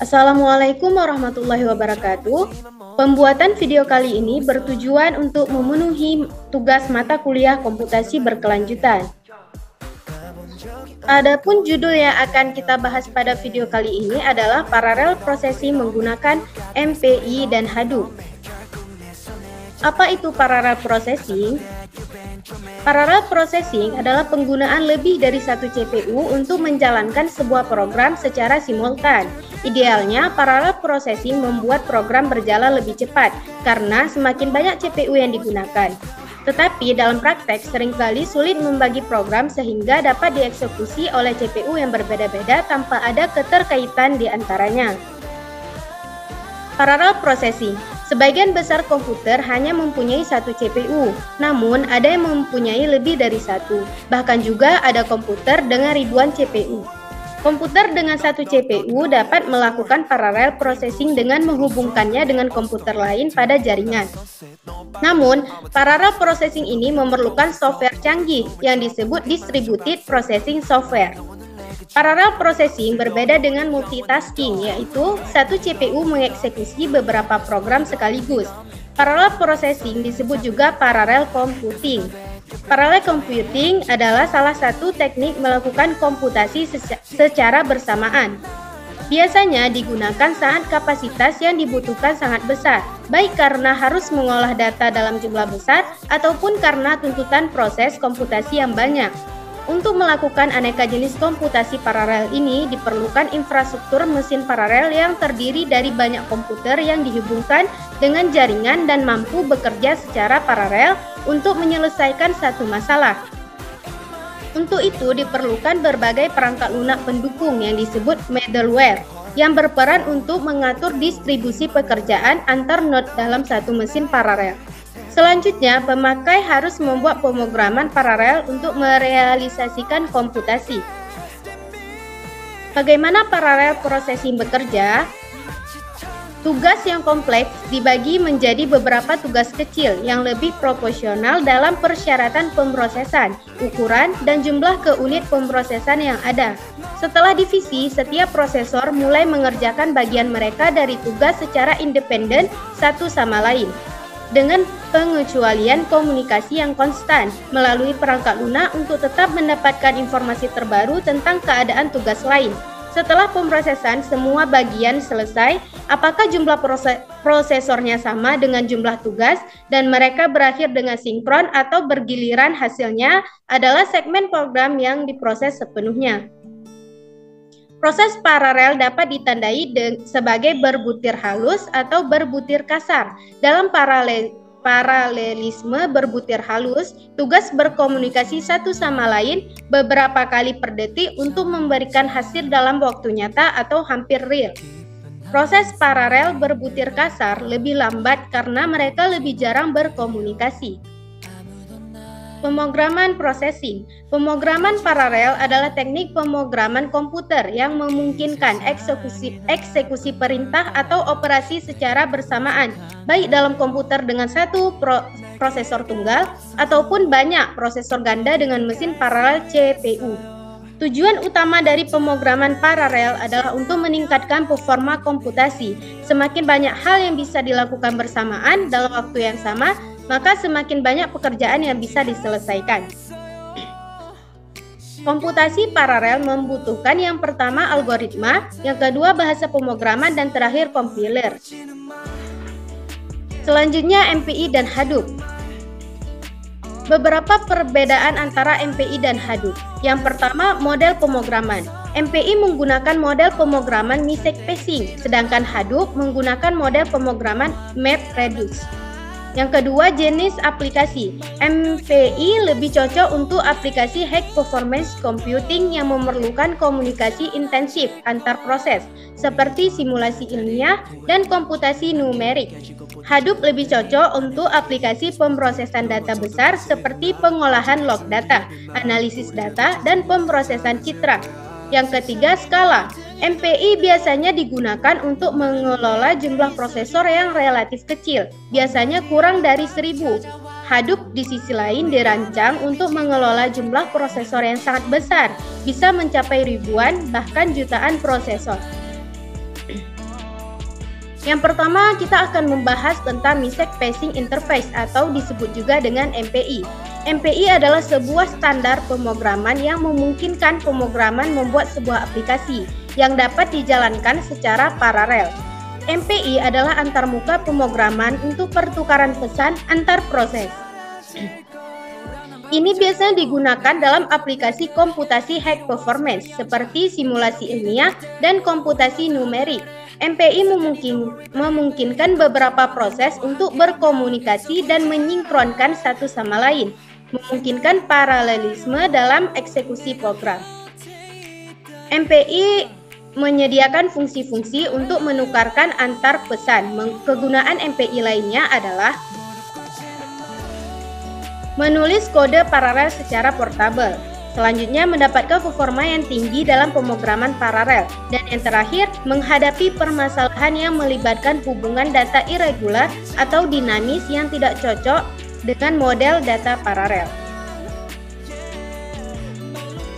Assalamualaikum warahmatullahi wabarakatuh. Pembuatan video kali ini bertujuan untuk memenuhi tugas mata kuliah komputasi berkelanjutan. Adapun judul yang akan kita bahas pada video kali ini adalah parallel processing menggunakan MPI dan Hadoop. Apa itu parallel processing? Parallel processing adalah penggunaan lebih dari satu CPU untuk menjalankan sebuah program secara simultan. Idealnya, parallel processing membuat program berjalan lebih cepat karena semakin banyak CPU yang digunakan. Tetapi dalam praktek seringkali sulit membagi program sehingga dapat dieksekusi oleh CPU yang berbeda-beda tanpa ada keterkaitan di antaranya. Parallel processing. Sebagian besar komputer hanya mempunyai satu CPU, namun ada yang mempunyai lebih dari satu. Bahkan juga ada komputer dengan ribuan CPU. Komputer dengan satu CPU dapat melakukan parallel processing dengan menghubungkannya dengan komputer lain pada jaringan. Namun, parallel processing ini memerlukan software canggih yang disebut distributed processing software. Parallel processing berbeda dengan multitasking, yaitu satu CPU mengeksekusi beberapa program sekaligus. Parallel processing disebut juga parallel computing. Parallel computing adalah salah satu teknik melakukan komputasi secara bersamaan. Biasanya digunakan saat kapasitas yang dibutuhkan sangat besar, baik karena harus mengolah data dalam jumlah besar ataupun karena tuntutan proses komputasi yang banyak. Untuk melakukan aneka jenis komputasi paralel ini diperlukan infrastruktur mesin paralel yang terdiri dari banyak komputer yang dihubungkan dengan jaringan dan mampu bekerja secara paralel untuk menyelesaikan satu masalah. Untuk itu diperlukan berbagai perangkat lunak pendukung yang disebut middleware yang berperan untuk mengatur distribusi pekerjaan antar node dalam satu mesin paralel. Selanjutnya, pemakai harus membuat pemrograman paralel untuk merealisasikan komputasi. Bagaimana parallel processing bekerja? Tugas yang kompleks dibagi menjadi beberapa tugas kecil yang lebih proporsional dalam persyaratan pemrosesan, ukuran, dan jumlah ke unit pemrosesan yang ada. Setelah divisi, setiap prosesor mulai mengerjakan bagian mereka dari tugas secara independen satu sama lain, dengan pengecualian komunikasi yang konstan melalui perangkat lunak untuk tetap mendapatkan informasi terbaru tentang keadaan tugas lain. Setelah pemrosesan semua bagian selesai, apakah jumlah prosesornya sama dengan jumlah tugas dan mereka berakhir dengan sinkron atau bergiliran, hasilnya adalah segmen program yang diproses sepenuhnya. Proses paralel dapat ditandai sebagai berbutir halus atau berbutir kasar. Dalam paralelisme berbutir halus, tugas berkomunikasi satu sama lain beberapa kali per detik untuk memberikan hasil dalam waktu nyata atau hampir real. Proses paralel berbutir kasar lebih lambat karena mereka lebih jarang berkomunikasi. Pemrograman processing. Pemrograman paralel adalah teknik pemrograman komputer yang memungkinkan eksekusi perintah atau operasi secara bersamaan, baik dalam komputer dengan satu prosesor tunggal ataupun banyak prosesor ganda dengan mesin paralel CPU. Tujuan utama dari pemrograman paralel adalah untuk meningkatkan performa komputasi. Semakin banyak hal yang bisa dilakukan bersamaan dalam waktu yang sama, maka semakin banyak pekerjaan yang bisa diselesaikan. Komputasi paralel membutuhkan yang pertama algoritma, yang kedua bahasa pemrograman, dan terakhir kompiler. Selanjutnya MPI dan Hadoop. Beberapa perbedaan antara MPI dan Hadoop. Yang pertama, model pemrograman. MPI menggunakan model pemrograman MISC-passing, sedangkan Hadoop menggunakan model pemrograman MapReduce. Yang kedua, jenis aplikasi. MPI lebih cocok untuk aplikasi high performance computing yang memerlukan komunikasi intensif antar proses, seperti simulasi ilmiah dan komputasi numerik. Hadoop lebih cocok untuk aplikasi pemrosesan data besar seperti pengolahan log data, analisis data, dan pemrosesan citra. Yang ketiga, skala. MPI biasanya digunakan untuk mengelola jumlah prosesor yang relatif kecil, biasanya kurang dari 1000. Hadoop di sisi lain dirancang untuk mengelola jumlah prosesor yang sangat besar, bisa mencapai ribuan bahkan jutaan prosesor. Yang pertama, kita akan membahas tentang Mixed Passing Interface atau disebut juga dengan MPI. MPI adalah sebuah standar pemrograman yang memungkinkan pemrograman membuat sebuah aplikasi yang dapat dijalankan secara paralel. MPI adalah antarmuka pemrograman untuk pertukaran pesan antar proses. Ini biasanya digunakan dalam aplikasi komputasi high performance seperti simulasi ilmiah dan komputasi numerik. MPI memungkinkan beberapa proses untuk berkomunikasi dan menyinkronkan satu sama lain, memungkinkan paralelisme dalam eksekusi program. MPI menyediakan fungsi-fungsi untuk menukarkan antar pesan. Kegunaan MPI lainnya adalah menulis kode paralel secara portabel. Selanjutnya, mendapatkan performa yang tinggi dalam pemrograman paralel. Dan yang terakhir, menghadapi permasalahan yang melibatkan hubungan data irregular atau dinamis yang tidak cocok dengan model data paralel.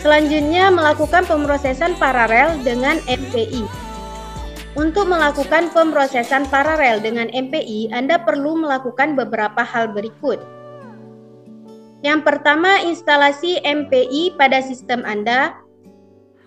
Selanjutnya, melakukan pemrosesan paralel dengan MPI. Untuk melakukan pemrosesan paralel dengan MPI, Anda perlu melakukan beberapa hal berikut. Yang pertama, instalasi MPI pada sistem Anda.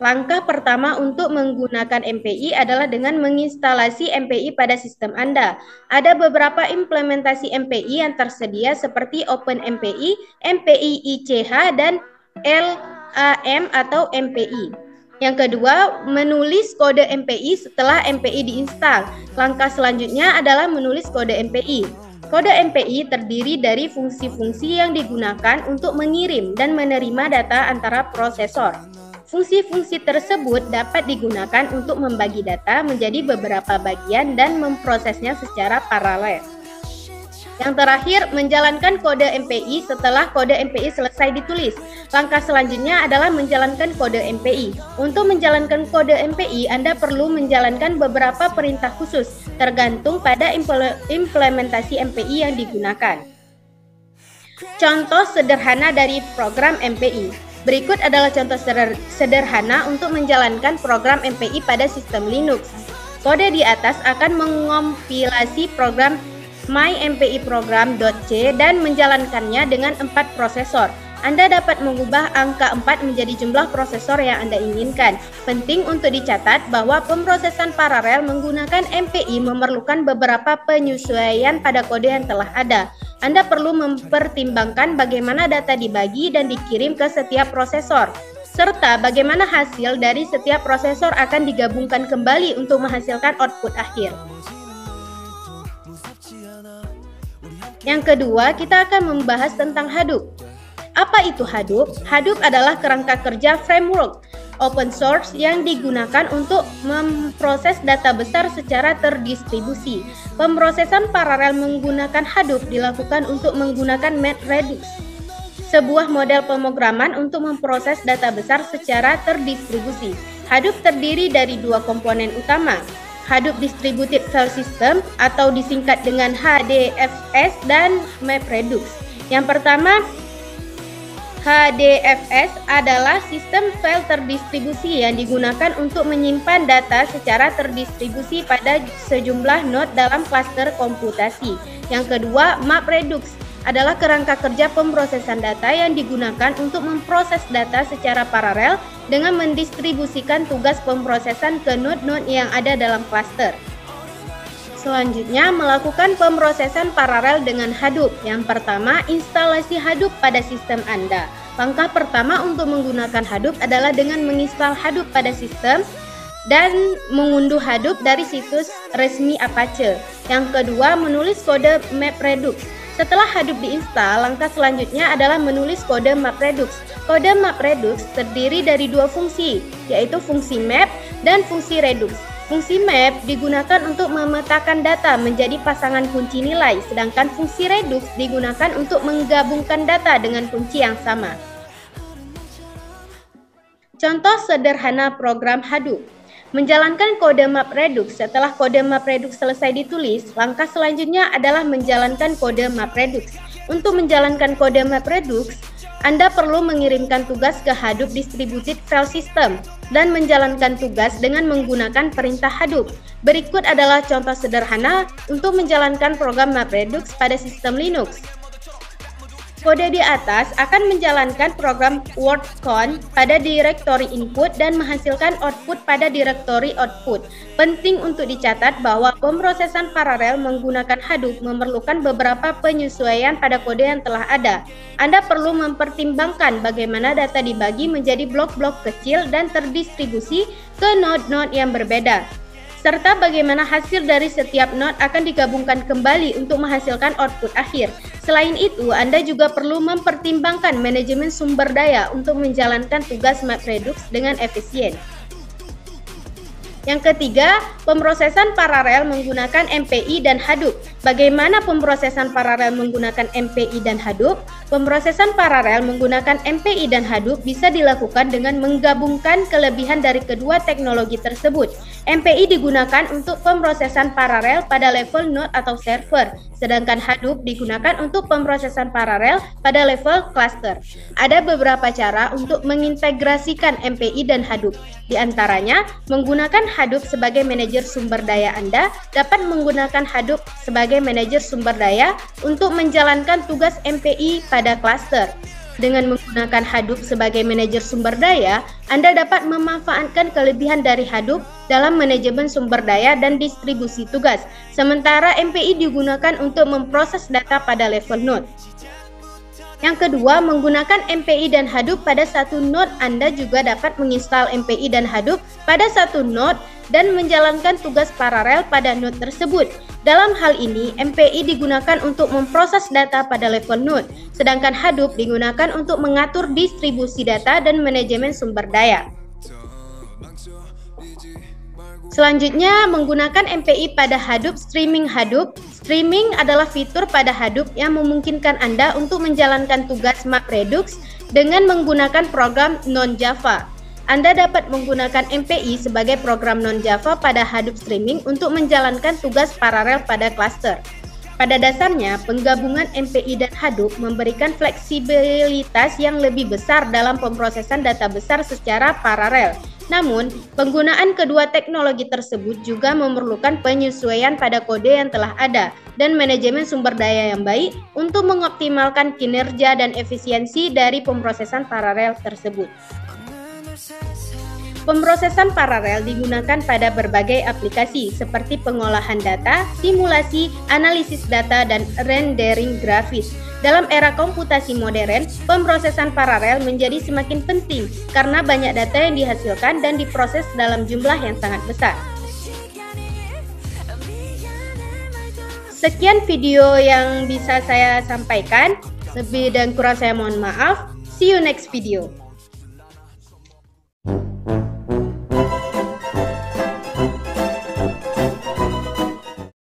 Langkah pertama untuk menggunakan MPI adalah dengan menginstalasi MPI pada sistem Anda. Ada beberapa implementasi MPI yang tersedia seperti OpenMPI, MPI ICH, dan LAM atau MPI. Yang kedua, menulis kode MPI setelah MPI diinstal. Langkah selanjutnya adalah menulis kode MPI. Kode MPI terdiri dari fungsi-fungsi yang digunakan untuk mengirim dan menerima data antara prosesor. Fungsi-fungsi tersebut dapat digunakan untuk membagi data menjadi beberapa bagian dan memprosesnya secara paralel. Yang terakhir, menjalankan kode MPI setelah kode MPI selesai ditulis. Langkah selanjutnya adalah menjalankan kode MPI. Untuk menjalankan kode MPI, Anda perlu menjalankan beberapa perintah khusus, tergantung pada implementasi MPI yang digunakan. Contoh sederhana dari program MPI. Berikut adalah contoh sederhana untuk menjalankan program MPI pada sistem Linux. Kode di atas akan mengompilasi program myMPI-program.c dan menjalankannya dengan 4 prosesor. Anda dapat mengubah angka 4 menjadi jumlah prosesor yang Anda inginkan. Penting untuk dicatat bahwa pemrosesan paralel menggunakan MPI memerlukan beberapa penyesuaian pada kode yang telah ada. Anda perlu mempertimbangkan bagaimana data dibagi dan dikirim ke setiap prosesor, serta bagaimana hasil dari setiap prosesor akan digabungkan kembali untuk menghasilkan output akhir. Yang kedua, kita akan membahas tentang Hadoop. Apa itu Hadoop? Hadoop adalah kerangka kerja framework open source yang digunakan untuk memproses data besar secara terdistribusi. Pemrosesan paralel menggunakan Hadoop dilakukan untuk menggunakan MapReduce, sebuah model pemrograman untuk memproses data besar secara terdistribusi. Hadoop terdiri dari 2 komponen utama, Hadoop Distributed File System atau disingkat dengan HDFS dan MapReduce. Yang pertama, HDFS adalah sistem file terdistribusi yang digunakan untuk menyimpan data secara terdistribusi pada sejumlah node dalam klaster komputasi. Yang kedua, MapReduce adalah kerangka kerja pemrosesan data yang digunakan untuk memproses data secara paralel dengan mendistribusikan tugas pemrosesan ke node-node yang ada dalam klaster. Selanjutnya, melakukan pemrosesan paralel dengan Hadoop. Yang pertama, instalasi Hadoop pada sistem Anda. Langkah pertama untuk menggunakan Hadoop adalah dengan menginstal Hadoop pada sistem dan mengunduh Hadoop dari situs resmi Apache. Yang kedua, menulis kode MapReduce. Setelah Hadoop diinstal, langkah selanjutnya adalah menulis kode MapReduce. Kode MapReduce terdiri dari 2 fungsi, yaitu fungsi map dan fungsi reduce. Fungsi map digunakan untuk memetakan data menjadi pasangan kunci nilai, sedangkan fungsi reduce digunakan untuk menggabungkan data dengan kunci yang sama. Contoh sederhana program Hadoop. Menjalankan kode MapReduce. Setelah kode MapReduce selesai ditulis, langkah selanjutnya adalah menjalankan kode MapReduce. Untuk menjalankan kode MapReduce, Anda perlu mengirimkan tugas ke Hadoop Distributed File System dan menjalankan tugas dengan menggunakan perintah Hadoop. Berikut adalah contoh sederhana untuk menjalankan program MapReduce pada sistem Linux. Kode di atas akan menjalankan program wordcon pada direktori input dan menghasilkan output pada direktori output. Penting untuk dicatat bahwa pemrosesan paralel menggunakan Hadoop memerlukan beberapa penyesuaian pada kode yang telah ada. Anda perlu mempertimbangkan bagaimana data dibagi menjadi blok-blok kecil dan terdistribusi ke node-node yang berbeda, serta bagaimana hasil dari setiap node akan digabungkan kembali untuk menghasilkan output akhir. Selain itu, Anda juga perlu mempertimbangkan manajemen sumber daya untuk menjalankan tugas MapReduce dengan efisien. Yang ketiga, pemrosesan paralel menggunakan MPI dan Hadoop. Bagaimana pemrosesan paralel menggunakan MPI dan Hadoop? Pemrosesan paralel menggunakan MPI dan Hadoop bisa dilakukan dengan menggabungkan kelebihan dari kedua teknologi tersebut. MPI digunakan untuk pemrosesan paralel pada level node atau server, sedangkan Hadoop digunakan untuk pemrosesan paralel pada level cluster. Ada beberapa cara untuk mengintegrasikan MPI dan Hadoop. Di antaranya, menggunakan Hadoop sebagai manajer sumber daya Anda dapat menggunakan Hadoop sebagai manajer sumber daya untuk menjalankan tugas MPI pada cluster. Dengan menggunakan Hadoop sebagai manajer sumber daya, Anda dapat memanfaatkan kelebihan dari Hadoop dalam manajemen sumber daya dan distribusi tugas, sementara MPI digunakan untuk memproses data pada level node. Yang kedua, menggunakan MPI dan Hadoop pada satu node. Anda juga dapat menginstal MPI dan Hadoop pada satu node dan menjalankan tugas paralel pada node tersebut. Dalam hal ini, MPI digunakan untuk memproses data pada level node, sedangkan Hadoop digunakan untuk mengatur distribusi data dan manajemen sumber daya. Selanjutnya, menggunakan MPI pada Hadoop Streaming. Hadoop Streaming adalah fitur pada Hadoop yang memungkinkan Anda untuk menjalankan tugas MapReduce dengan menggunakan program non-Java. Anda dapat menggunakan MPI sebagai program non-Java pada Hadoop Streaming untuk menjalankan tugas paralel pada cluster. Pada dasarnya, penggabungan MPI dan Hadoop memberikan fleksibilitas yang lebih besar dalam pemrosesan data besar secara paralel. Namun, penggunaan kedua teknologi tersebut juga memerlukan penyesuaian pada kode yang telah ada dan manajemen sumber daya yang baik untuk mengoptimalkan kinerja dan efisiensi dari pemrosesan paralel tersebut. Pemrosesan paralel digunakan pada berbagai aplikasi seperti pengolahan data, simulasi, analisis data, dan rendering grafis. Dalam era komputasi modern, pemrosesan paralel menjadi semakin penting karena banyak data yang dihasilkan dan diproses dalam jumlah yang sangat besar. Sekian video yang bisa saya sampaikan. Lebih dan kurang saya mohon maaf. See you next video.